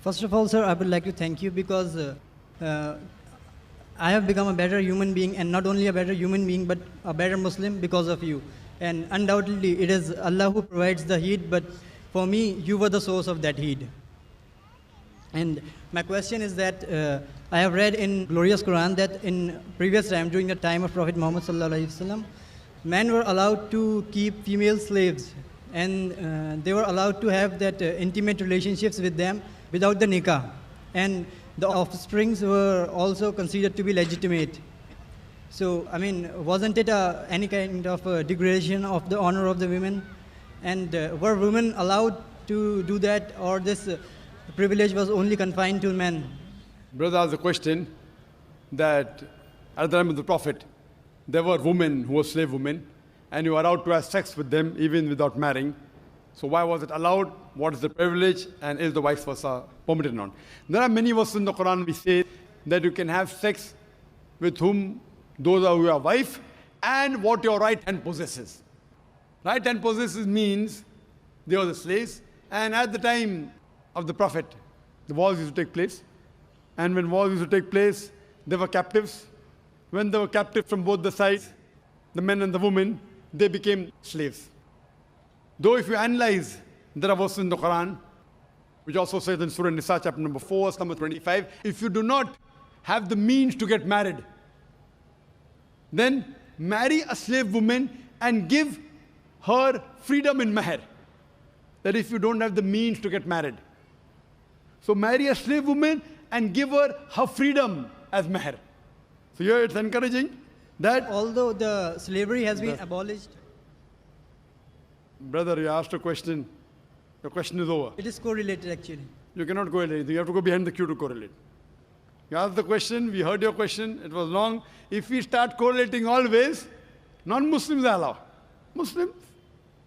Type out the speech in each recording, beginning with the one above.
First of all, sir, I would like to thank you because uh, I have become a better human being, and not only a better human being, but a better Muslim because of you. And undoubtedly, it is Allah who provides the heat, but for me, you were the source of that heat. And my question is that I have read in glorious Quran that in previous time, during the time of Prophet Muhammad sallallahu alaihi wasallam, men were allowed to keep female slaves, and they were allowed to have that intimate relationships with them without the nikah, and the offsprings were also considered to be legitimate. So, I mean, wasn't it any kind of degradation of the honor of the women? And were women allowed to do that, or this privilege was only confined to men? Brother asked a question that at the time of the Prophet, there were women who were slave women, and you were allowed to have sex with them even without marrying. So why was it allowed? What is the privilege? And is the vice versa permitted or not? There are many verses in the Quran which say that you can have sex with whom those are your wife and what your right hand possesses. Right hand possesses means they were the slaves, and at the time of the Prophet, the wars used to take place. And when wars used to take place, they were captives. When they were captive from both the sides, the men and the women, they became slaves. Though if you analyze, there are verses in the Quran, which also says in Surah Nisa, chapter number 4, verse number 25, if you do not have the means to get married, then marry a slave woman and give her freedom in mahr. That if you don't have the means to get married. So marry a slave woman and give her her freedom as mahr. So here it's encouraging that... Although the slavery has been abolished, Brother, you asked a question. Your question is over. it is correlated actually. You cannot correlate. You have to go behind the queue to correlate. You asked the question, we heard your question, it was long. If we start correlating always, non-Muslims are allowed. Muslims,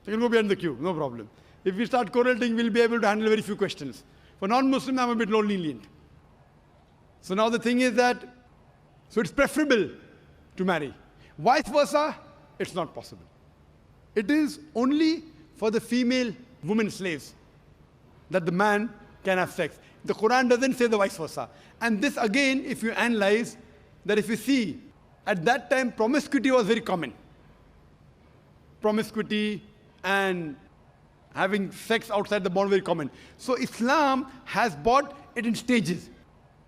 they can go behind the queue, no problem. If we start correlating, we'll be able to handle very few questions. For non-Muslims, I'm a bit lenient. So now the thing is that, so it's preferable to marry. Vice versa, it's not possible. It is only for the female women slaves that the man can have sex. The Quran doesn't say the vice versa. And this again, if you analyze, that if you see, at that time promiscuity was very common. Promiscuity and having sex outside the bond very common. So Islam has brought it in stages.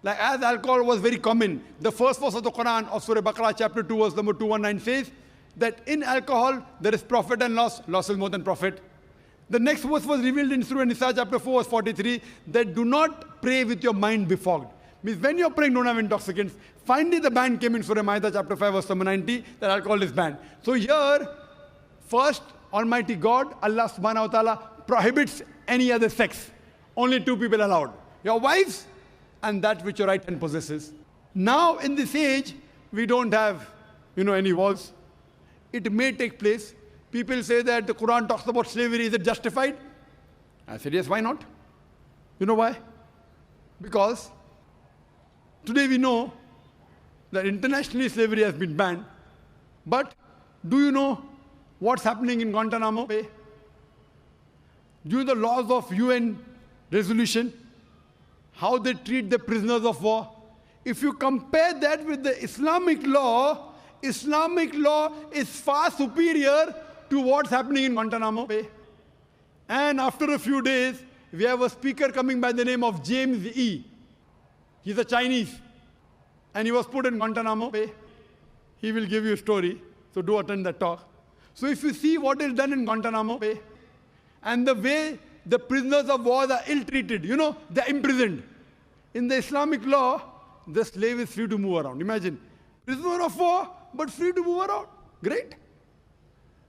Like as alcohol was very common, the first verse of the Quran of Surah Baqarah chapter 2 verse number 219 says that in alcohol there is profit and loss. Loss is more than profit. The next verse was revealed in Surah Nisa chapter 4 verse 43 that do not pray with your mind befogged. Means when you're praying, don't have intoxicants. Finally the ban came in Surah Ma'idah chapter 5 verse number 90 that alcohol is banned. So here, first Almighty God, Allah subhanahu wa ta'ala prohibits any other sex. Only two people allowed. Your wives and that which your right hand possesses. Now in this age, we don't have, any wars. It may take place. People say that the Quran talks about slavery, is it justified? I said, yes, why not? You know why? Because today we know that internationally slavery has been banned. But do you know what's happening in Guantanamo Bay? Due to the laws of UN resolution, how they treat the prisoners of war. If you compare that with the Islamic law is far superior to what's happening in Guantanamo Bay. And after a few days, we have a speaker coming by the name of James E. He's a Chinese. And he was put in Guantanamo Bay. He will give you a story, so do attend that talk. So if you see what is done in Guantanamo Bay, and the way the prisoners of war are ill-treated, they're imprisoned. In the Islamic law, the slave is free to move around. Imagine, prisoner of war, but free to move around. Great.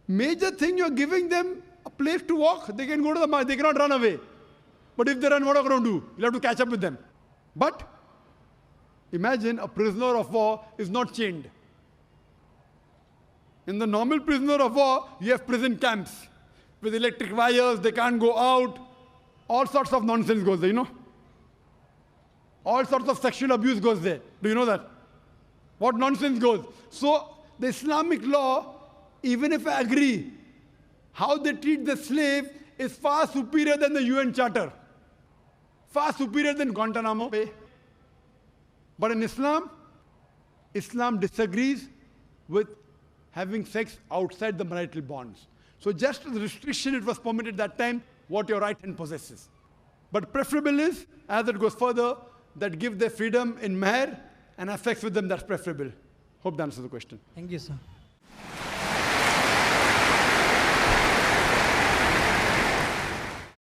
Major thing, you're giving them a place to walk. They can go to the market, they cannot run away. But if they run, what are you going to do? You'll have to catch up with them. But imagine a prisoner of war is not chained. In the normal prisoner of war, you have prison camps with electric wires, they can't go out. All sorts of nonsense goes there, All sorts of sexual abuse goes there. Do you know that? What nonsense goes? So the Islamic law, even if I agree, how they treat the slave is far superior than the UN Charter. far superior than Guantanamo Bay. But in Islam, Islam disagrees with having sex outside the marital bonds. So just the restriction, it was permitted that time, what your right hand possesses. But preferable is, as it goes further, that give their freedom in mahr and have sex with them, that's preferable. Hope that answers the question. Thank you, sir.